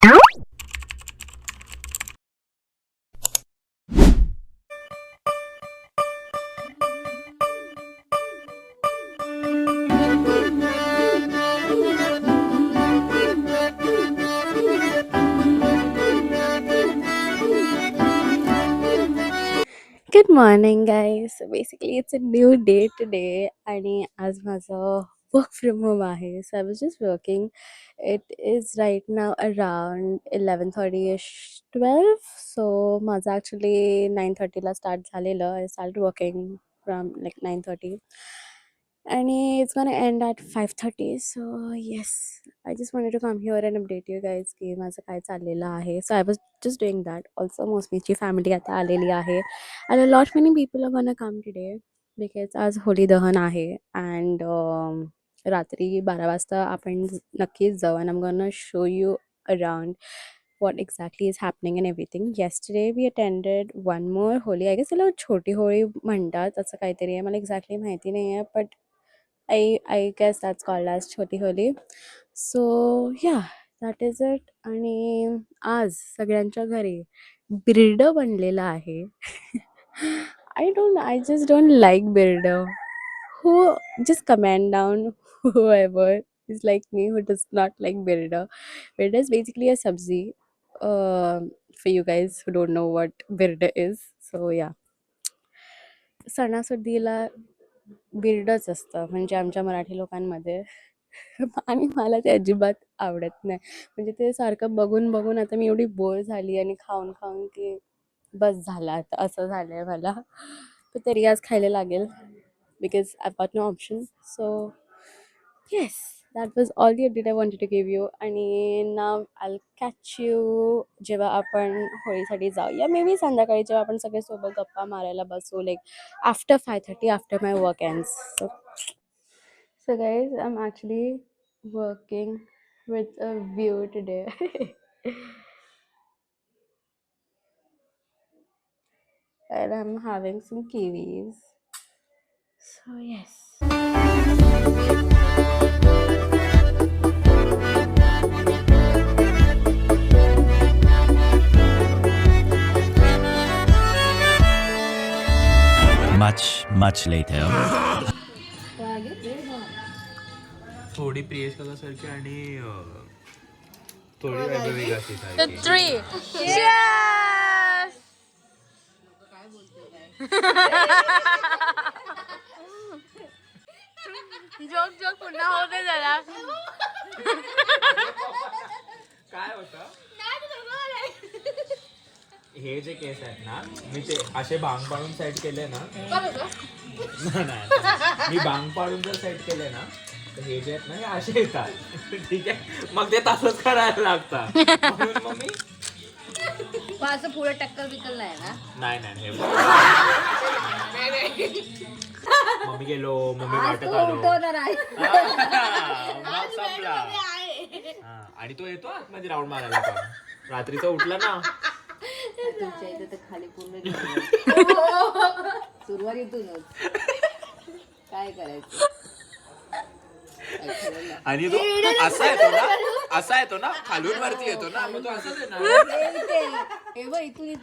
Good morning, guys. So basically, it's a new day today, आणि आज माझं work from home आहे. So I was just working. It is right now around 11:30ish, 12. So माझं actually 9:30 ला start झालेलं. I started working from like 9:30. आणि it's gonna end at 5:30. So yes, I just wanted to come here and update you guys की माझं काय चाललेलं आहे. So I was just doing that. Also, मोस्टलीची फॅमिली आता आलेली आहे. And a lot many people are gonna come today because आज होली दहन आहे. And रात्री 12 वाजता आपण नक्कीच जाऊ. And I'm gonna show you around what exactly is happening and everything. Yesterday we attended one more Holy. I guess त्याला छोटी होळी म्हणतात असं काहीतरी आहे. मला एक्झॅक्टली माहिती नाही आहे. But I guess that's called as छोटी Holy. So yeah, that is it. आणि आज सगळ्यांच्या घरी बिर्ड बनलेलं आहे. I just don't like बिर्ड. Who just comment down whoever is like me who does not like birda. Birda is basically a sabzi. For you guys who don't know what birda is, so yeah. सणासुदीला बिर्डच असतं म्हणजे आमच्या मराठी लोकांमध्ये. आणि मला ते अजिबात आवडत नाही. म्हणजे ते सारखं बघून बघून आता मी एवढी बोर झाली आणि खाऊन खाऊन की बस झालं आता असं झालंय मला. तर तरी आज खायला लागेल because I've got no option. So yes, that was all the update I wanted to give you. आणि now I'll catch you जेव्हा आपण होळीसाठी जाऊया. मे बी संध्याकाळी जेव्हा आपण सगळे सोबत गप्पा मारायला बसू like after 5:30 after my work ends. So guys, I'm actually working with a view today. And I'm having some kiwis. So yes. Much later. थोडी प्रियेश काकासारखी आणि थोडी वैभवी काकासारखी. 3. Cheers! जोक पुन्हा होते जरा. काय होतं हे जे केस आहेत ना, मी ते असे भांग पाडून सेट केले ना. नाही, मी भांग पाडून जर सेट केले ना तर हे जे आहेत ना हे असे येतात. ठीक आहे, मग ते तसंच करायला लागतात. म्हणून मग मी असं पुढे टक्कल बिकल नाही ना. नाही मम्मी गेलो, मम्मी वाटत आलो. मग संपला. आणि तो येतो आतमध्ये राऊंड मारायला पण रात्रीचा उठला ना. तुमच्या इथे तर खाली पूर्ण सुरुवातीतूनच काय करायचं. आणि तो असा येतो ना खालून वरती येतो ना. मग तो असाच येणार. हे बघ इथून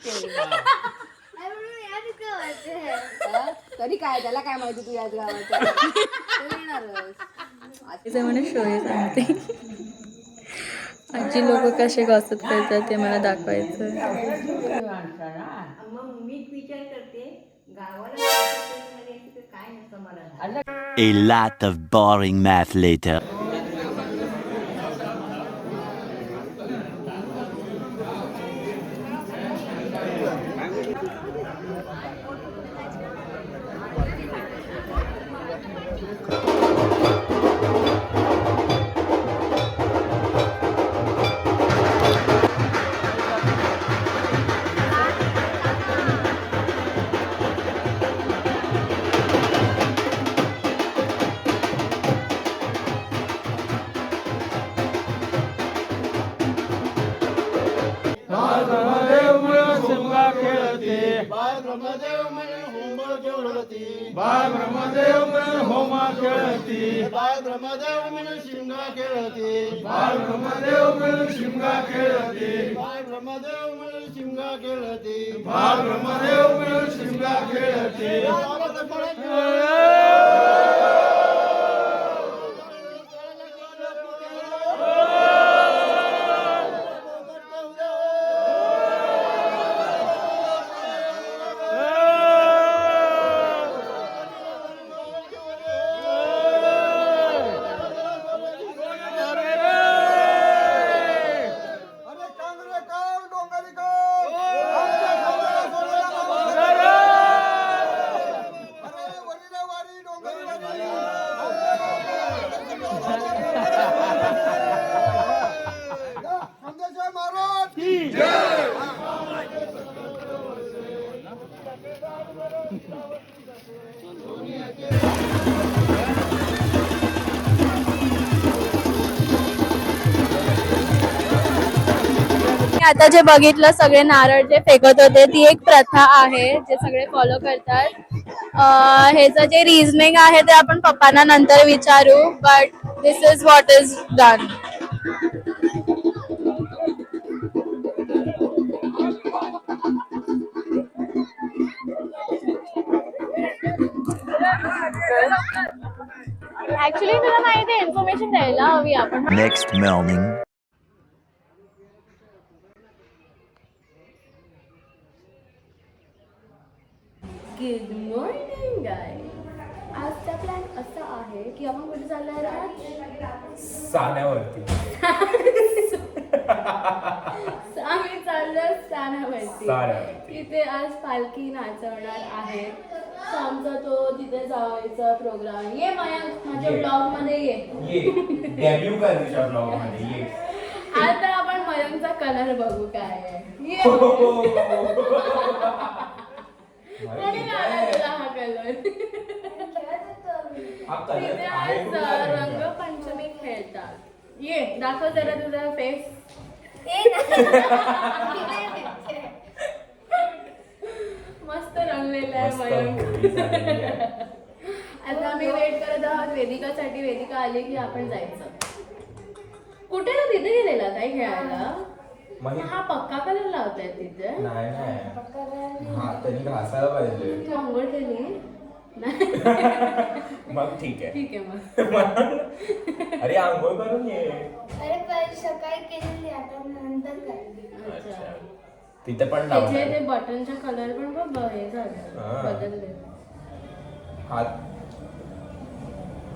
तरी काय त्याला काय माहिती तू याच गावाचं मला शोय सांगते. आजी लोक कसे गॉसिप करतात ते मला दाखवायचं. मीच विचार करते गावाला काय नसतं मला. A lot of boring math later. बाळ ब्रह्मदेव म्हणून होमा खेळती. बाळ ब्रह्मदेव म्हणून शिंगा शिमगा खेळती बाळ ब्रह्मदेव मिळून शिमगा खेळती बाळ ब्रह्मदेव मिळून शिमगा खेळती बाळ ब्रह्मदेव मिळून शिमगा खेळती आता जे बघितलं सगळे नारळ जे फेकत होते ती एक प्रथा आहे जे सगळे फॉलो करतात ह्याचं जे रिझनिंग आहे ते आपण पप्पांना नंतर विचारू but this is what is done. Actually तुला माहिती आहे इन्फॉर्मेशन द्यायला हवी आपण. Next morning. Good morning guys. आजचा प्लॅन असा आहे की आपण कुठे चाललोय राज? साण्यावरती. आम्ही चाललोय स्थानावरती. साण्यावरती. तिथे आज पालखी नाचवणार आहे. So आमचा तो तिथे जायचा प्रोग्राम. ये मयंक माझ्या ब्लॉग मध्ये ये. डेब्यू कर तुझ्या ब्लॉग मध्ये ये. आता आपण मयंकचा कलर बघू काय आहे. ये. कोणी लावला तुला हा कलर? तिथे आज रंगपंचमी खेळतात. ये दाखव जरा तुझा फेस. मस्त रंगलेला आहे मयंक. आता आम्ही वेट करत आहोत वेदिकासाठी. वेदिका आली की आपण जायचं. कुठे ना तिथे गेलेला काय खेळायला? हा पक्का कलर लावताय तिथे? नाही हा तरी घासायला पाहिजे. तू आंघोळ केली? मग ठीक आहे. ठीक आहे मग. अरे आंघोळ करून ये. अरे पण सकाळी केलेली आता नंतर करते. अच्छा. तिथे पण त्याचे लावणार. ते बटनचा कलर पण खूप हे झालं बदलले. हात.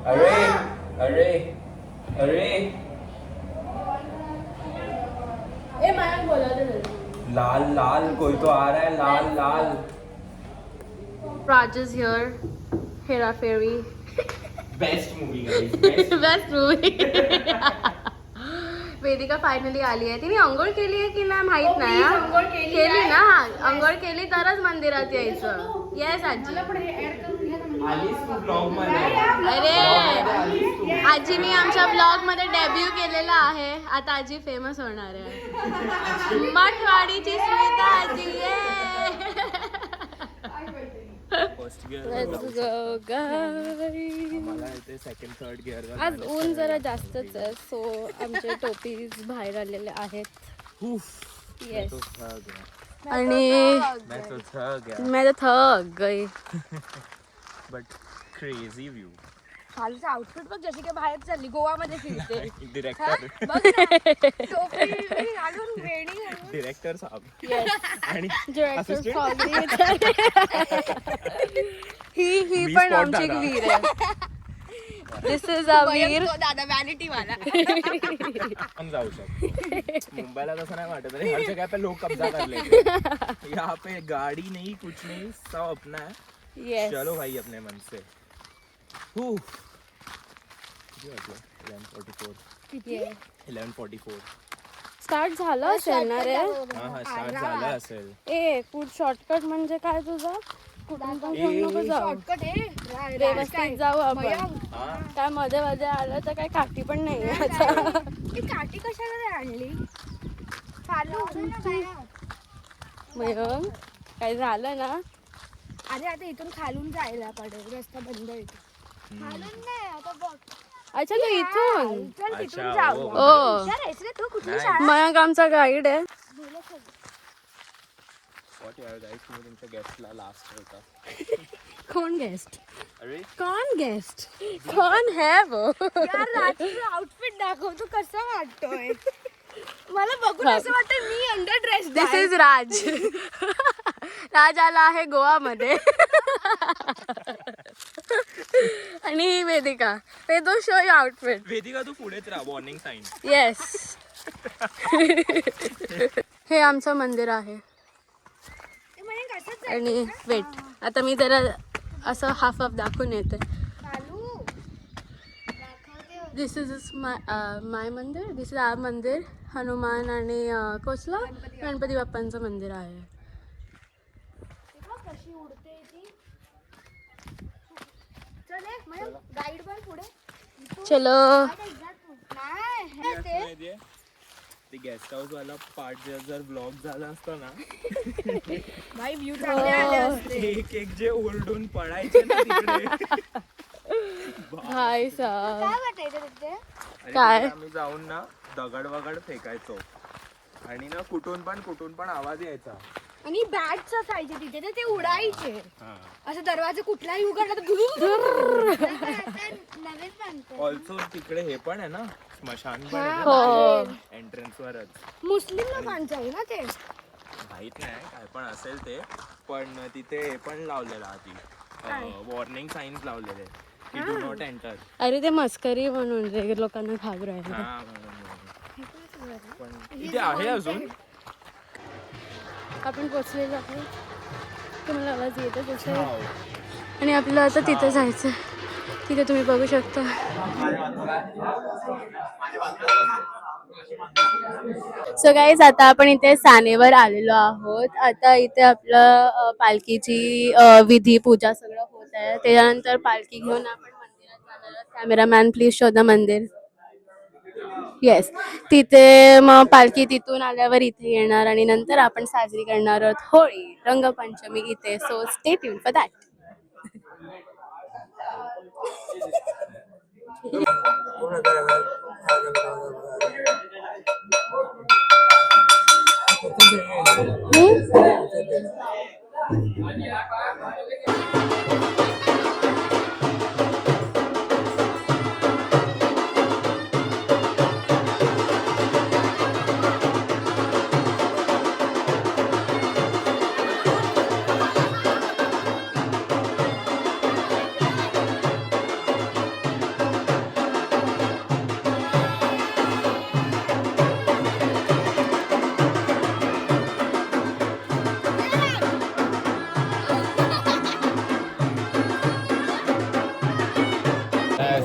अरे अरे अरे ए मला बोलवते. लाल लाल कोई तो आ रहा है. लाल लाल. Raj is here. Hera Fairy. Best movie guys. Best movie. Vedika finally आली आहे. तिने अंघोळ केली आहे की नाही माहित नाही. अंघोळ केली ना. अंघोळ केली तरच मंदिरात यायचं. येस आजी. आलीस तू ब्लॉग मध्ये. अरे आजीने आमच्या ब्लॉग मध्ये डेब्यू केलेला आहे. आता आजी फेमस होणार आहे. मठवाडीची स्मिता आजी. Let's go guys. मला इथे सेकंड थर्ड गिअर. आज ऊन जरा जास्तच आहे सो आमचे टोपीज बाहेर आलेले आहेत. येस आणि मैं तो थक गई. But crazy view. खालचं आउटफिट बघ जशी काय बाहेर चालली गोवामध्ये फिरते. डिरेक्टर. बघ ना, टोपी बिपी घालून वेणी घालून. डिरेक्टर साहब. आणि ही पण आमची वीर आहे. दिस इज अ वीर. दादा व्हॅनिटी वाला. हम जाऊ शकतो. मुंबईला तसं नाही वाटत. अरे हर जगह पे लोग कब्जा कर लेते हैं. यहाँ पे गाड़ी नहीं कुछ नहीं सब अपना है. येस. चलो भाई अपने मन से. 11:44. स्टार्ट झालं असेल ना रे. हा स्टार्ट झालं असेल. ए फूड शॉर्टकट म्हणजे काय तुझा? कुठून पण घेऊन नको जाऊ. शॉर्टकट आहे व्यवस्थित जाऊ आपण. हा काय मध्ये मध्ये आलं तर काय काठी पण नाही आता. ती काठी कशाला आणली? चालू मग काय झालं ना. अरे आता इथून खालून जायला पडेल. रस्ता बंद आहे. घालून नाही आता बघ. अच्छा तू इथून अच्छा ओ नाही. मयंक आमचा गाईड आहे. What यार guys, तुम्ही तुमच्या गेस्टला लास्ट ठेवता. कोण गेस्ट? अरे कोण गेस्ट? कोण है वो? आउटफिट दाखवतो कसा वाटतोय मला बघून असं वाटतं मी अंडर ड्रेस. दिस इज राज. राज आला आहे गोवामध्ये. आणि ही वेदिका. ते दो शो यू आउटफिट. वेदिका तू पुढेच राहा, वॉर्निंग साईन. येस. हे आमचं मंदिर आहे. आणि वेट आता मी जरा असं हाफ दाखवून येते. दिस इज माय मंदिर. दिस इज आर मंदिर. हनुमान आणि कसलं गणपती बाप्पांचं मंदिर आहे. कशी उडते ती. गाईड पण पुढे चलो. नाही ते गेस्ट हाऊस वाला पार्ट जर ब्लॉग झाला असता ना, भाई व्ह्यू चांगले आले असते. एक एक जे ओरडून पडायचे ना तिकडे. हाय साहेब. काय वाटायचं तिथे. अरे काय? तिकडे आम्ही जाऊन ना दगड वगड फेकायचो आणि ना कुठून पण आवाज यायचा. आणि बॅट्स असायचे तिथे तर ते उडायचे. हा. असं दरवाजा कुठलाही उघडला तर नवीन बांधतो. ऑल्सो तिकडे हे पण आहे ना, स्मशान पण हो. एंट्रन्स वरच. मुस्लिम लोकांचं आहे ना ते. माहित नाही काय पण असेल ते, पण तिथे हे पण लावलेलं आधी वॉर्निंग साईन्स लावलेले की डू नॉट एंटर. अरे ते मस्करी म्हणून रे लोकांना घाबरायला. हा म्हणून. पण इथे आहे अजून. आपण पोचलेलो आहे. तुम्हाला आवाज येतच असेल. आणि आपल्याला आता तिथे जायचं. तिथे तुम्ही बघू शकता. सो गाईज आता आपण इथे सानेवर आलेलो आहोत. आता इथे आपलं पालखीची विधी पूजा सगळं होत आहे. त्याच्यानंतर पालखी घेऊन आपण मंदिरात जाणार आहोत. कॅमेरामॅन प्लीज शो द मंदिर. येस. तिथे मग पालखी तिथून आल्यावर इथे येणार आणि नंतर आपण साजरी करणार आहोत होळी रंगपंचमी इथे. So stay tune for that.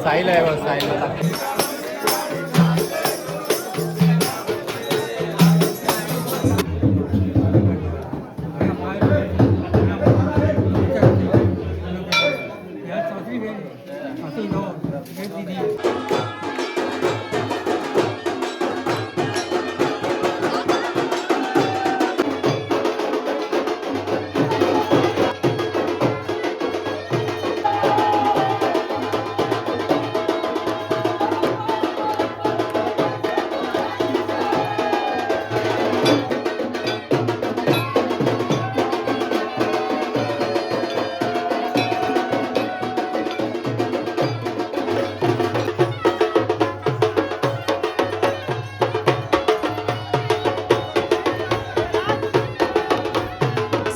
Sahil आहे बघ, साहिल.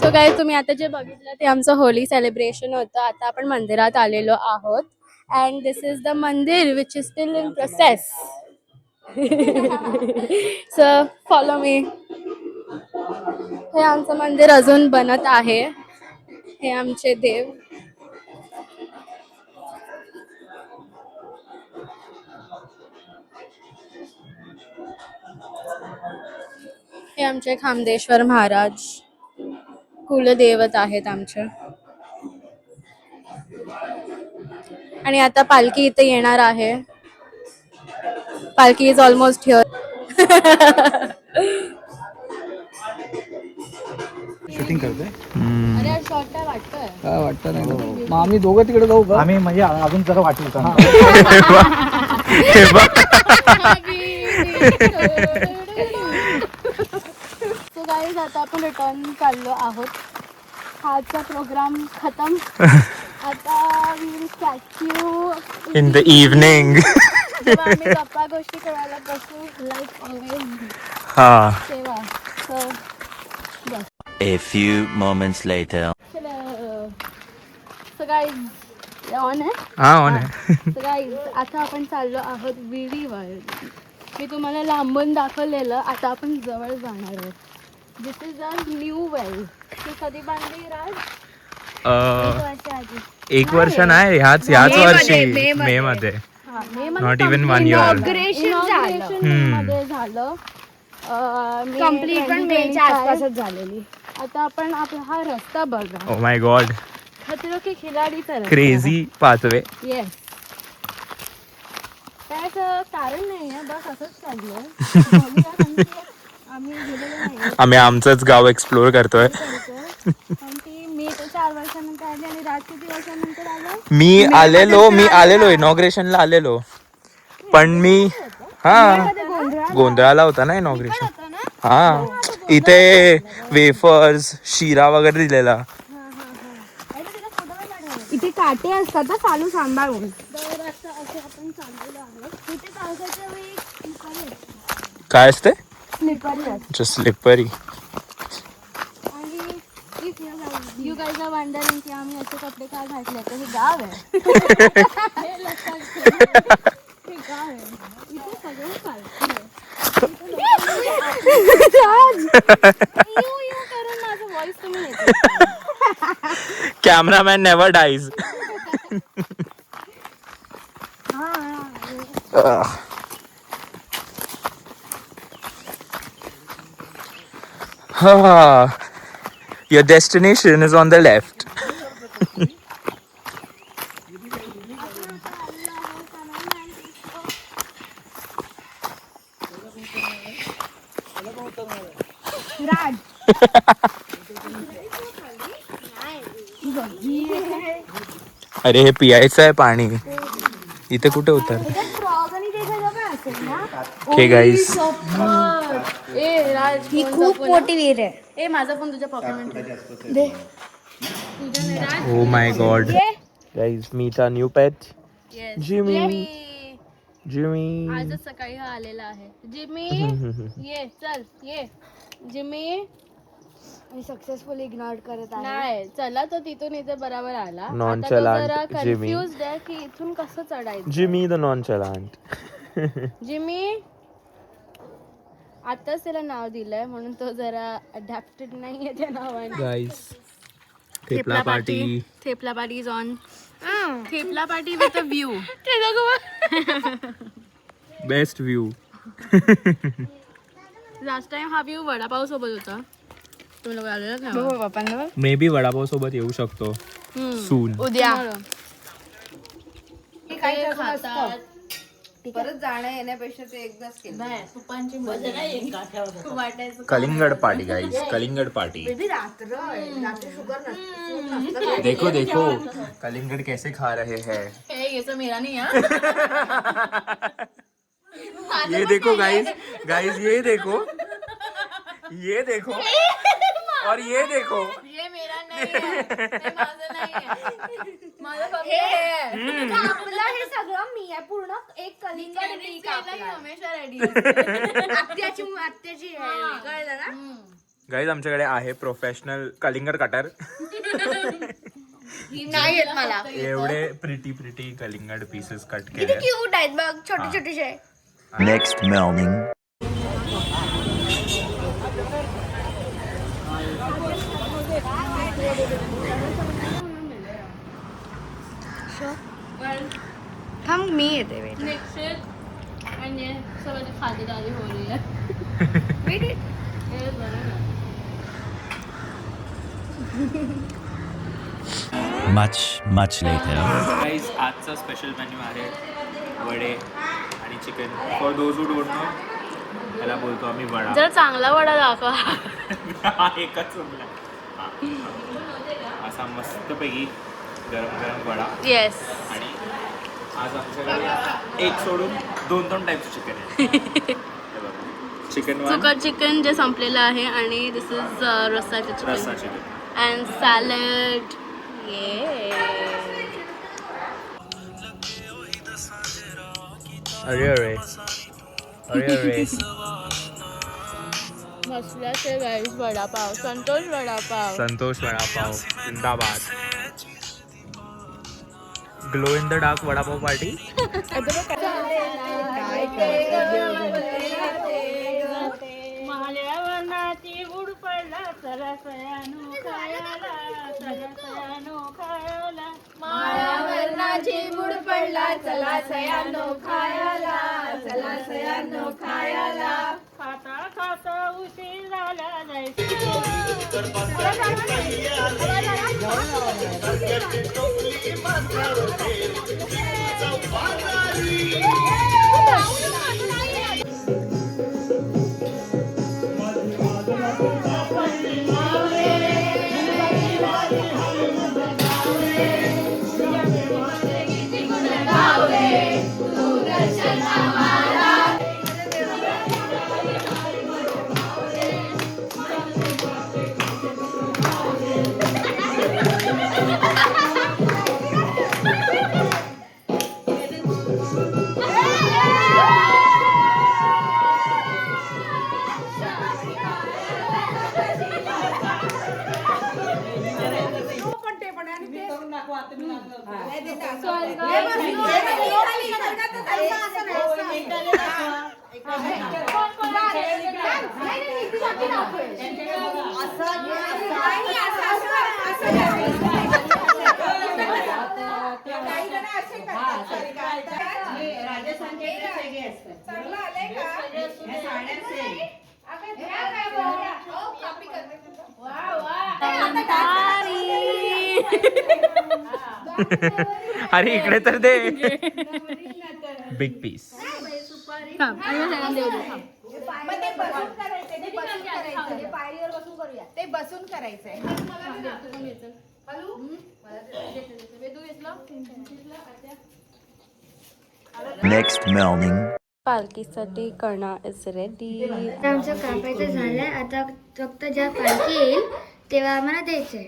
सो काय तुम्ही आता जे बघितलं ते आमचं होली सेलिब्रेशन होतं. आता आपण मंदिरात आलेलो आहोत. अँड दिस इज द मंदिर which is still in process. So follow me. हे आमचं मंदिर अजून बनत आहे. हे आमचे देव. हे आमचे खामदेश्वर महाराज कुलदेवत आहेत आमचे. आणि आता पालखी इथे येणार आहे. पालखी इज ऑलमोस्ट हिअर. शूटिंग करतोय. अरे शॉर्ट काय वाटतोय. काय वाटतं नाही. मग आम्ही दोघं तिकडे जाऊ का. आम्ही म्हणजे अजून जरा वाटलं हे बघ. सो गाईज आता आपण रिटर्न चाललो आहोत. आजचा प्रोग्राम खतम. आता we'll catch you in the evening. जेव्हा आम्ही गप्पा गोष्टी करायला बसू लाईक ऑलवेज हा. तेव्हा. So A few moments later. चलो. सो गाईज ऑन आहे. हा ऑन आहे. सो गाईज आता आपण चाललो आहोत विहिरीवर. मी तुम्हाला लांबून दाखवलेलं, आता आपण जवळ जाणार आहोत. दिस इज अ न्यू वेल. ती कधी बांधली राज? 1 वर्ष आधी. 1 वर्ष नाही, ह्याच वर्षी मे मध्ये. हा, मे Not even 1 year. Inauguration मध्ये झालं. मे कम्प्लीट पण मेच्या 2025. आसपासच झालेली. आता आपण आपला हा रस्ता बघा. ओ माय गॉड, खतरो के खिलाडीचा रस्ता. Crazy pathway. येस. काय असं कारण नाही आहे, बस असंच चाललंय. आम्ही गेलेलो नाही. आम्ही आमचंच गाव एक्सप्लोर करतोय. पण ती मी तर 4 वर्षानंतर आली आणि राज किती वर्षानंतर आलो? मी आलेलो इनॉग्रेशनला आलेलो, पण मी हा गोंधळाला होता ना इनॉग्रेशन. होतं ना? हा, इथे वेफर्स शिरा वगैरे दिलेला. इथे काटे असतात ना, चालू सांभाळून. तर असं आपण चाललेलो आहोत. इथे पावसाच्या वेळी काय असते? स्लिपरी असते. स्लिपरी. आणि if you guys are wondering की आम्ही असे कपडे काय घातले, तर हे गाव आहे. हे लक्षात ठेवा. हे गाव आहे. इथे सगळं चालतं. यू करून माझं व्हॉइस तुम्ही येते. Cameraman never dies. Your destination is on the left. अरे हे पियायचं आहे पाणी. इथे कुठे उतर? ओके गाईस. ए राज, ही खूप मोठी विहीर आहे. ए माझा पण तुझ्या पॉकेटमध्ये. Oh my god guys, meet a new pet. Jimmy. Jimmy. आजच सकाळी हा आलेला आहे. जिमी ये, चल ये. जिमी मी सक्सेसफुल इग्नोर करत आहे. नाही, चला तो तिथून इथे बरोबर आला. आता तो Nonchalant जरा जिमी. कन्फ्युज्ड आहे की इथून कसं चढायचं. Jimmy the nonchalant. जिमी आताच त्याला नाव दिलंय म्हणून तो जरा अडॅप्टेड नाहीये त्या नावाने. Guys, thepla party. Thepla party is on. Thepla party with a view. Best view. Last time हा व्ह्यू वडापाव सोबत होता. तुम्ही लोक आलेला का? बापांना मे बी वडापाव सोबत येऊ शकतो सून. उद्या ते खातात. परत जाणं येण्यापेक्षा ते एकदाच केलं. तुपांची मजा नाही वाटायचं. कलिंगड पार्टी गाईस, कलिंगड पार्टी. रात्री शुगर नसतं. देखो देखो कलिंगड कैसे खा रहे हैं. हे याचं मेरा नाही हा. ये देखो गाइस, गाइस ये देखो, ये देखो और ये देखो. ये मेरा नाही आहे. ते माझं नाही आहे. माझं फक्त हे आहे. आपलं हे सगळं मी आहे. पूर्ण एक कलिंगड मी कापलाय. हमेशा रेडी. आत्याची आहे, कळलं ना? गाइस आमच्याकडे आहे प्रोफेशनल कलिंगड कटर. नाही येत मला. एवढे प्रिटी कलिंगड पीसेस कट किती केले. क्यूट आहेत बघ, छोटे छोटेसे. Next morning. थांब मी येते वेट. निश्चित म्हणजे सगळं खातेदारी हो रही है. Much later. गाइस आजचा स्पेशल मेन्यू आहे वडे आणि chicken. For those who don't know, त्याला बोलतो आम्ही वडा. जर चांगला वडा दाखवा. हा एकच उरला. असा मस्तपैकी गरम गरम वडा येस. आणि आज आमच्याकडे एक सोडून 2 टाईपचं चिकन आहे. चिकन सुकट चिकन जे संपलेलं आहे आणि दिस इज रस्साचं रस्सा चिकन चिकन. And salad. ये अरे अरे अरे अरे. मसल्याचे गाईस वडापाव, संतोष वडापाव. संतोष वडापाव जिंदाबाद. Glow in the dark vada pav party. महाल्यावरणाची बुड पडला चला सयानो खायला, चला सयानो खायला. माळ्यावरणाची बुड पडला चला सयानो खायला, चला सयानो खायला. खाता खाता उशीर झाला जायचं. अरे इकडे तर दे. Big piece. ते बसून करायचंय. Next morning. पालखीसाठी कणा इज रेडी. आमचं कापायचं झालंय. आता फक्त जेव्हा पालखी येईल तेव्हा आम्हाला द्यायचंय.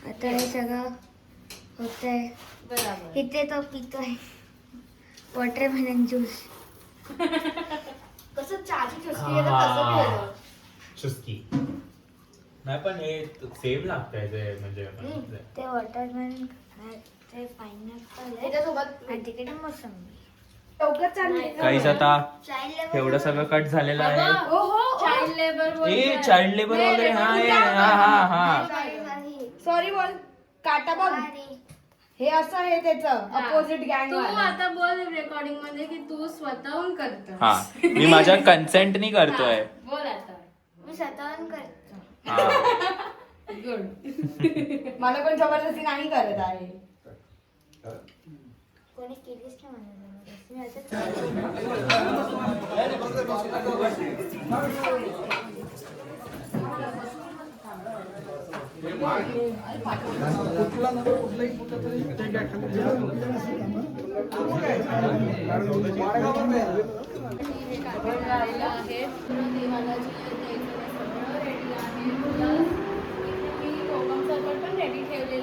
आता हे सगळं होतंय. इथे तो पितोय वॉटरमेलन ज्यूस. कसं चहाची चुस्की नाही पण हे सेम लागतंय ते म्हणजे ते वॉटरमेलन, ते पायनॅपल आणि तिकडे मोसंबी. काहीच आता एवढं सगळं कट झालेलं आहे. चाइल्ड लेबर वगैरे. हा हा हा. सॉरी बोल. काटा बघ. हे असं आहे त्याचं अपोजिट गँग. तू आता बोल रेकॉर्डिंग मध्ये की तू स्वतःहून करतो. हा मी माझ्या कन्सेंटनी करतोय. बोल आता. मी स्वतःहून करतो. मला पण जबरदस्ती नाही करत आहे. कोणी केलीच नाही मला.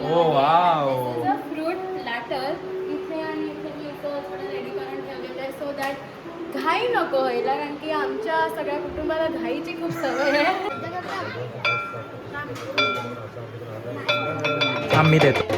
ओ वाव. फ्रूट प्लॅटर इथे आणि इथे मी इथं थोडं रेडी करून ठेवलेलं आहे सो दॅट घाई नको व्हायला, कारण की आमच्या सगळ्या कुटुंबाला घाईची खूप सवय आहे. आम्ही देतो.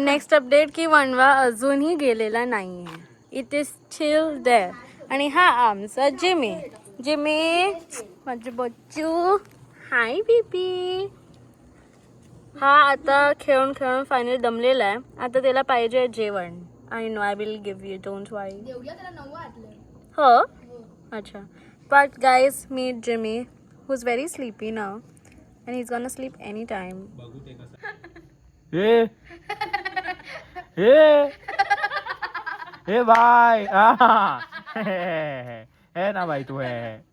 नेक्स्ट अपडेट की वनवा अजूनही गेलेला नाहीये. It is still there. आणि हा आमचा जिमी. जिमी माझे बच्चू. हाय बीबी. हा आता खेळून खेळून फायनली दमलेला आहे. आता त्याला पाहिजे जेवण. I know I will give you, don't worry. हो अच्छा. But guys meet Jimmy who is very sleepy now and he's gonna sleep anytime. हे भाई हे ना भाई तू है